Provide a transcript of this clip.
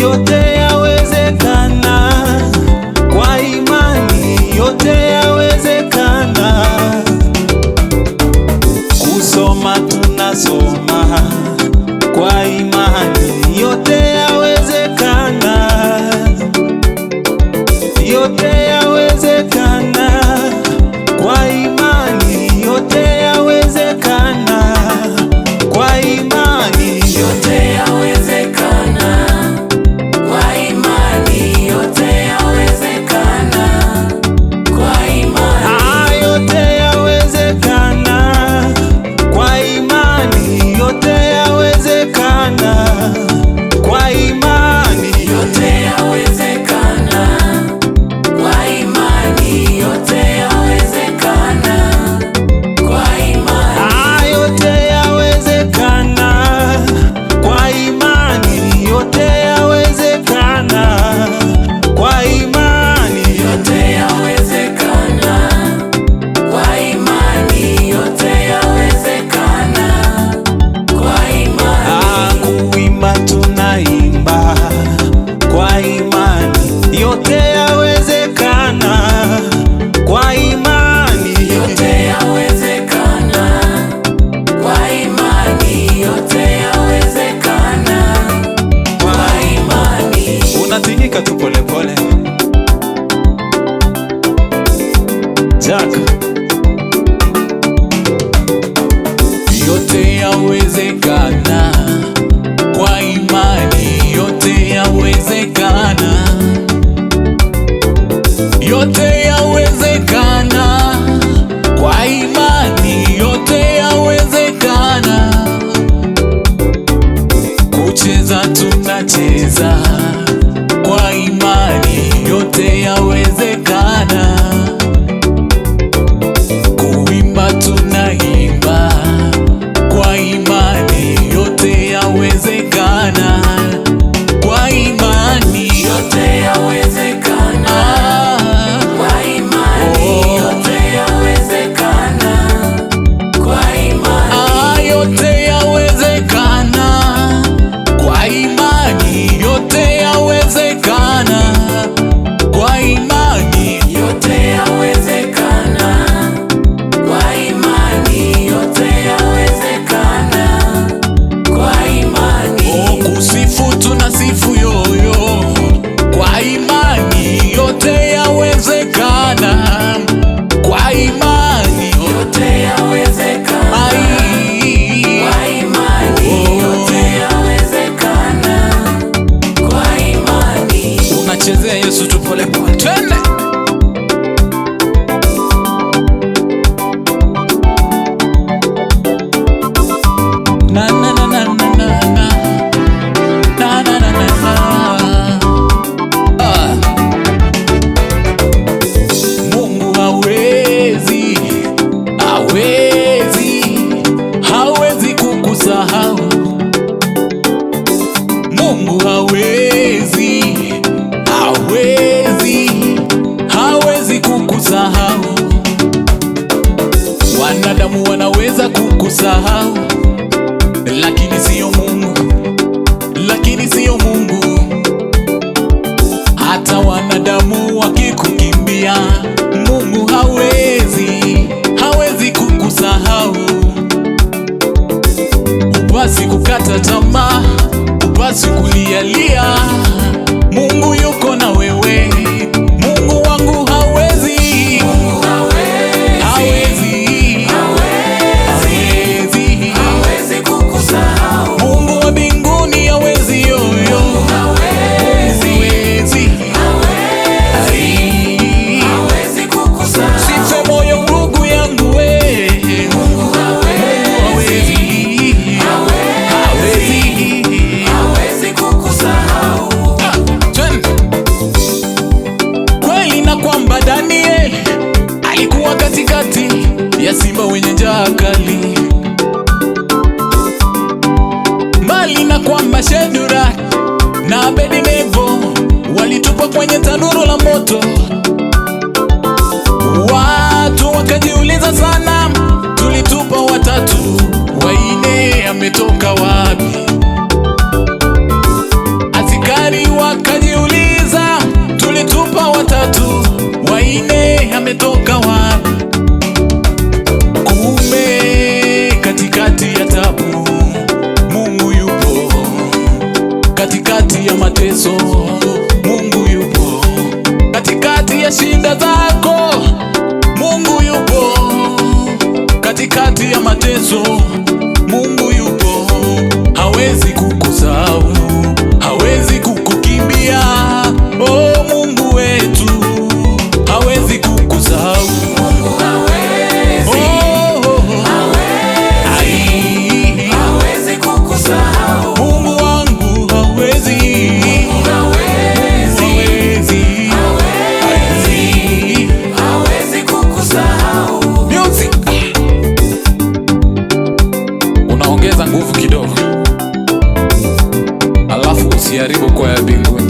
yote yawezekana. Kwa imani yote yawezekana. Kusoma tunasoma kwa imani, yote yawezekana. Yote yawezekana kwa imani, yote yawezekana kwa imani, yote yawezekana kwa imani, yote yawezekana kwa imani, yote yawezekana kwa imani, yote yawezekana kwa imani, yote yawezekana kwa imani, yote yawezekana kwa imani, yote yawezekana kwa imani, yote yawezekana kwa imani, yote yawezekana kwa imani, yote yawezekana kwa imani. Kuimba tunaimba kwa imani, yote yawezekana kwa imani, yote yawezekana kwa imani, yote yawezekana kwa imani. Unatingika tu pole pole. Jack. Yote yawezekana kwa imani, yote yawezekana. Yote yawezekana kwa imani, yote yawezekana. Kucheza tunacheza kwa imani, yote yawezekana. Kuimba tunaimba kwa imani, yote yawezekana kwa imani, yote yawezekana kwa imani, yote yawezekana kwa imani, yote yawezekana kwa imani, yote yawezekana kwa imani, yote yawezekana kwa imani, yote yawezekana kwa imani. kusifu tunasifu yoyo kwa imani, yote yawezekana kwa imani, yote yawezekana kwa imani, yote yawezekana kwa imani. unachezea Yesu tu pole pole, twende. Na na na na na na na na na na na na. Mungu hawezi, hawezi kukusahau. Mungu hawezi, hawezi kukusahau. Wanadamu wanaweza kukusahau, lakini siyo Mungu, lakini siyo Mungu. Hata wanadamu wakikukimbia, Mungu hawezi kukusahau. Upasi kukata tamaa, upasi kulialia. Mungu yuko na wewe. Mungu wangu hawezi, Hawezi kukusahau. Mungu wa mbinguni hawezi yoyo. Hawezi kukusahau. Sife moyo ndugu yangu we. Mungu hawezi. Hawezi kukusahau. Twende. Kweli na kwamba Daniel alikuwa katikati ya simba wenye njaa kali, mbali na kwamba Shadraka na Abednego walitupwa kwenye tanuru la moto. Watu wakajiuliza sana, tulitupa watatu, waine ametoka wapi? Askari wa mateso, Mungu yupo. Katikati ya shida zako, Mungu yupo. Katikati ya mateso, Mungu yupo. Hawezi kukusahau, hawezi kukukimbia. Oh, Mungu wetu hawezi kukusahau. Mungu hawezi, hawezi kukusahau. Mungu wangu hawezi, hawezi kukusahau. Music. Unaongeza nguvu kidogo, alafu usiharibu kwaya mbinguni.